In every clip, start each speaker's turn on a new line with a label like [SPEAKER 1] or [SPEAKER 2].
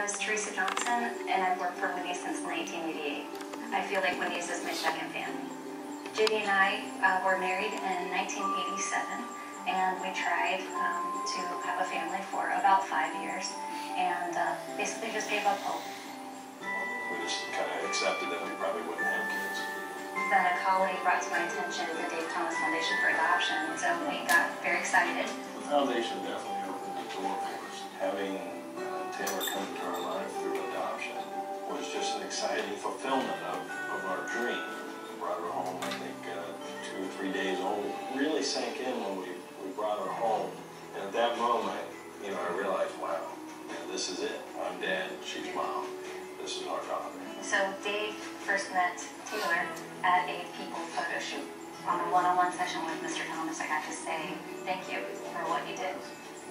[SPEAKER 1] name is Teresa Johnson, and I've worked for Wendy's since 1988. I feel like Wendy's is my second family. JD and I were married in 1987, and we tried to have a family for about 5 years, and basically just gave up hope.
[SPEAKER 2] We just kind of accepted that we probably wouldn't have kids.
[SPEAKER 1] Then a colleague brought to my attention the Dave Thomas Foundation for Adoption, so we got very excited.
[SPEAKER 2] The foundation definitely opened the door for us. Having Taylor come into our life through adoption was just an exciting fulfillment of our dream. We brought her home, I think, 2 or 3 days old. Really sank in when we brought her home. And at that moment, you know, I realized, wow, this is it. I'm dad, she's mom. This is our daughter.
[SPEAKER 1] So Dave first met Taylor at a people photo shoot. On a one-on-one session with Mr. Thomas, I got to say thank you for what you did.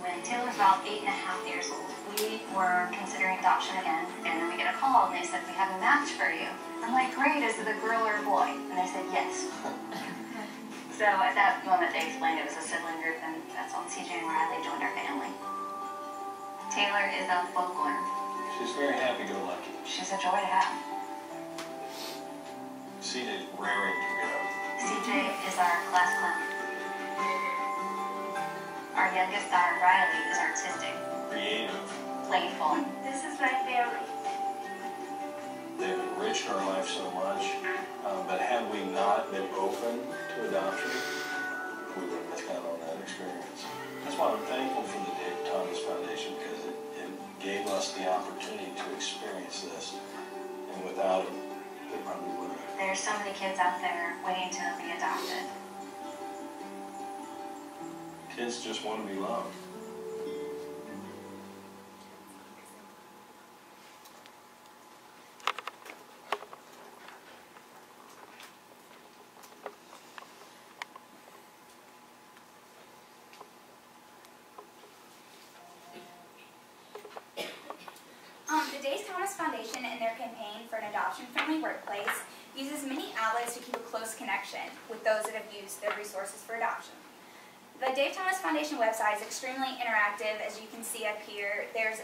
[SPEAKER 1] When Taylor was about 8.5 years old, we were considering adoption again, and then we get a call and they said, we have a match for you. I'm like, great, is it a girl or a boy? And they said, yes. So at that moment they explained it was a sibling group, and that's when CJ and Riley joined our family. Taylor is a bugler.
[SPEAKER 2] She's very happy-go-lucky.
[SPEAKER 1] She's a joy to have.
[SPEAKER 2] CJ's raring to go.
[SPEAKER 1] CJ is our class clown. Our youngest daughter, Riley, is artistic,
[SPEAKER 2] Creative.
[SPEAKER 1] playful. This is my family.
[SPEAKER 2] They've enriched our life so much, but had we not been open to adoption, we wouldn't have had on that experience. That's why I'm thankful for the Dave Thomas Foundation, because it gave us the opportunity to experience this, and without it, they probably wouldn't have.
[SPEAKER 1] There's so many kids out there waiting to be adopted.
[SPEAKER 2] Kids just want to be loved.
[SPEAKER 3] The Dave Thomas Foundation and their campaign for an adoption-friendly workplace uses many outlets to keep a close connection with those that have used their resources for adoption. The Dave Thomas Foundation website is extremely interactive, as you can see up here. There's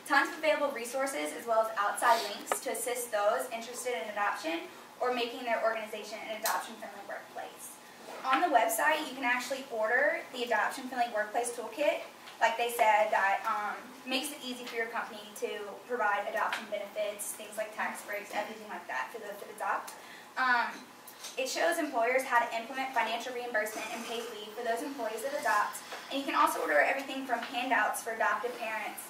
[SPEAKER 3] tons of available resources as well as outside links to assist those interested in adoption or making their organization an adoption-friendly workplace. On the website, you can actually order the Adoption-Friendly Workplace Toolkit, like they said, that makes it easy for your company to provide adoption benefits, things like tax breaks, everything like that for those that adopt. It shows employers how to implement financial reimbursement and paid leave for those employees that adopt. And you can also order everything from handouts for adoptive parents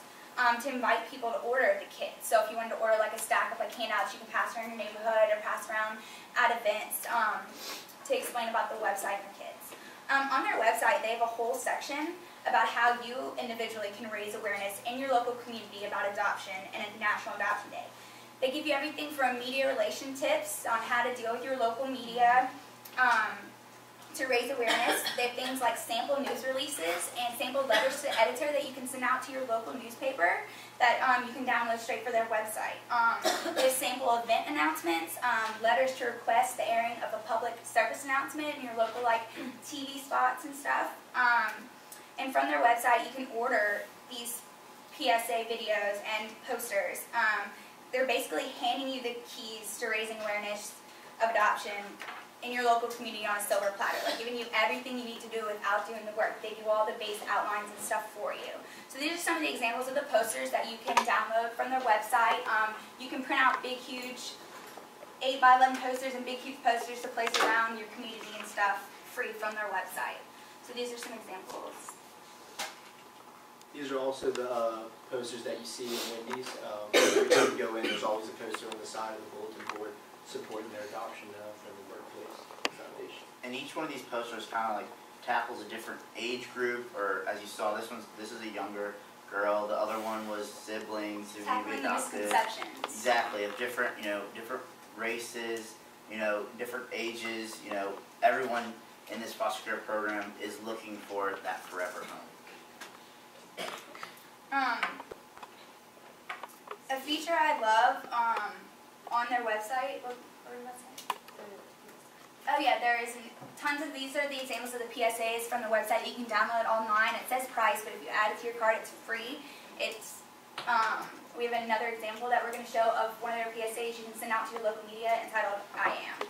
[SPEAKER 3] to invite people to order the kit. So if you wanted to order like a stack of like handouts you can pass around your neighborhood or pass around at events to explain about the website and the kids. On their website, they have a whole section about how you individually can raise awareness in your local community about adoption and National Adoption Day. They give you everything from media relation tips on how to deal with your local media to raise awareness. They have things like sample news releases and sample letters to the editor that you can send out to your local newspaper that you can download straight for their website. They have sample event announcements, letters to request the airing of a public service announcement in your local like TV spots and stuff. And from their website, you can order these PSA videos and posters. They're basically handing you the keys to raising awareness of adoption in your local community on a silver platter, like giving you everything you need to do without doing the work. They do all the base outlines and stuff for you. So these are some of the examples of the posters that you can download from their website. You can print out big, huge 8x11 posters and big, huge posters to place around your community and stuff free from their website. So these are some examples.
[SPEAKER 4] These are also the posters that you see in Wendy's. Every time you go in, there's always a poster on the side of the bulletin board supporting their adoption from the Workplace Foundation.
[SPEAKER 5] And each one of these posters kind of like tackles a different age group, or as you saw, this is a younger girl. The other one was siblings who need to be adopted. Exactly, of different different races, different ages. Everyone in this foster care program is looking for that forever home.
[SPEAKER 3] A feature I love on their website. Oh yeah, there is tons of these are the examples of the PSAs from the website. You can download online. It says price, but if you add it to your cart, it's free. It's we have another example that we're going to show of one of their PSAs you can send out to your local media entitled I Am.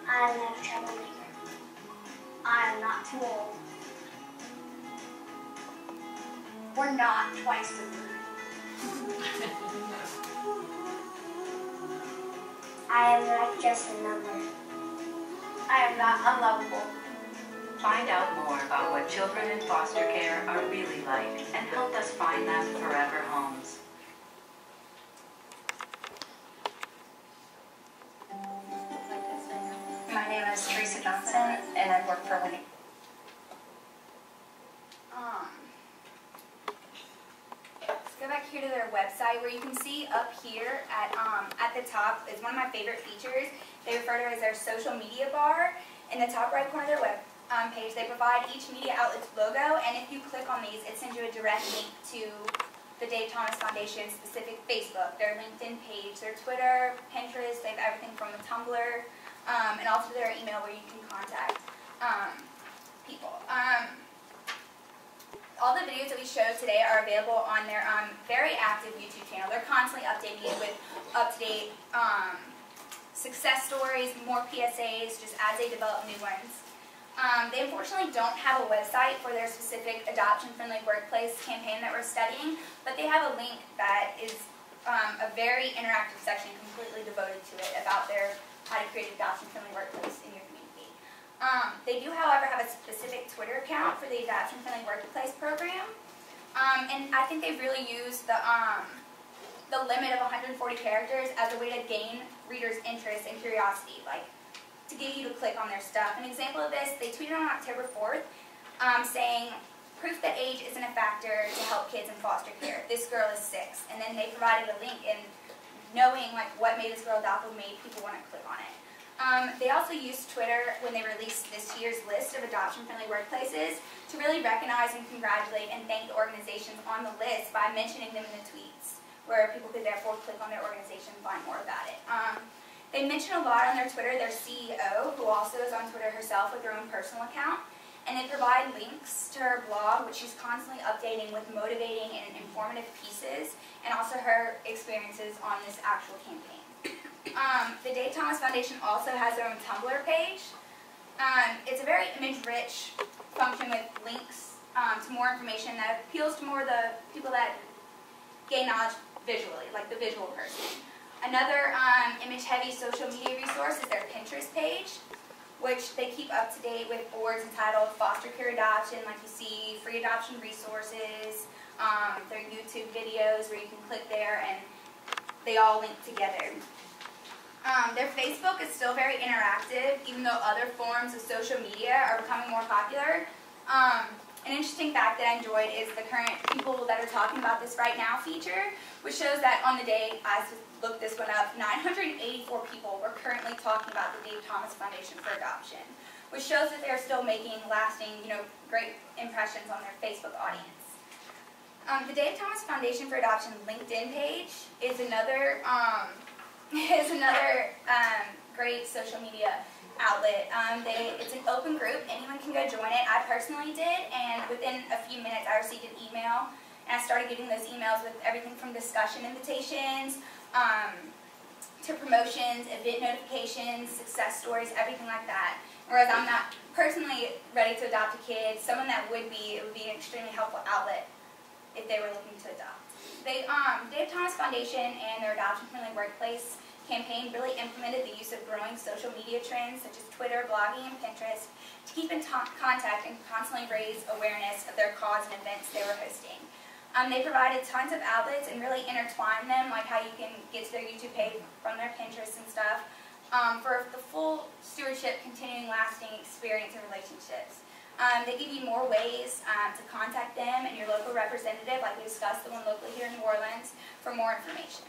[SPEAKER 6] I am not a troublemaker. I am not too old.
[SPEAKER 3] We're not twice removed.
[SPEAKER 6] I am not just a number.
[SPEAKER 3] I am not unlovable.
[SPEAKER 1] Find out more about what children in foster care are really like and help us find them forever homes. My name is Teresa Johnson, and I work for Winnie.
[SPEAKER 3] Let's go back here to their website, where you can see up here at the top is one of my favorite features. They refer to it as their social media bar. In the top right corner of their web page, they provide each media outlet's logo, and if you click on these, it sends you a direct link to the Dave Thomas Foundation's specific Facebook, their LinkedIn page, their Twitter, Pinterest. They have everything from a Tumblr, and also their email where you can contact people. All the videos that we showed today are available on their very active YouTube channel. They're constantly updating it with up-to-date success stories, more PSAs, just as they develop new ones. They unfortunately don't have a website for their specific adoption-friendly workplace campaign that we're studying, but they have a link that is a very interactive section completely devoted to it about their how to create an adoption-friendly workplace in your community. They do, however, have a specific Twitter account for the Adoption-Friendly Workplace program, and I think they've really used the limit of 140 characters as a way to gain readers' interest and curiosity, like to get you to click on their stuff. An example of this, they tweeted on October 4th saying, "Proof that age isn't a factor to help kids in foster care. This girl is 6." And then they provided a link, and knowing like what made this girl adoptable made people want to click on it. They also used Twitter when they released this year's list of adoption-friendly workplaces to really recognize and congratulate and thank the organizations on the list by mentioning them in the tweets, where people could therefore click on their organization and find more about it. They mention a lot on their Twitter their CEO, who also is on Twitter herself with her own personal account, and they provide links to her blog, which she's constantly updating with motivating and informative pieces, and also her experiences on this actual campaign. The Dave Thomas Foundation also has their own Tumblr page. It's a very image-rich function with links to more information that appeals to more the people that gain knowledge visually, like the visual person. Another image-heavy social media resource is their Pinterest page, which they keep up to date with boards entitled Foster Care Adoption, like you see, free adoption resources, their YouTube videos where you can click there and they all link together. Their Facebook is still very interactive, even though other forms of social media are becoming more popular. An interesting fact that I enjoyed is the current people that are talking about this right now feature, which shows that on the day, I looked this one up, 984 people were currently talking about the Dave Thomas Foundation for Adoption, which shows that they're still making lasting, great impressions on their Facebook audience. The Dave Thomas Foundation for Adoption LinkedIn page is another great social media outlet. It's an open group. Anyone can go join it. I personally did, and within a few minutes I received an email, and I started getting those emails with everything from discussion invitations to promotions, event notifications, success stories, everything like that. Whereas I'm not personally ready to adopt a kid, someone that would be, it would be an extremely helpful outlet if they were looking to adopt. Dave Thomas Foundation and their Adoption-Friendly Workplace campaign really implemented the use of growing social media trends such as Twitter, blogging, and Pinterest to keep in contact and constantly raise awareness of their cause and events they were hosting. They provided tons of outlets and really intertwined them, like how you can get to their YouTube page from their Pinterest and stuff, for the full stewardship, continuing, lasting experience and relationships. They give you more ways to contact them and your local representative, like we discussed, the one locally here in New Orleans, for more information.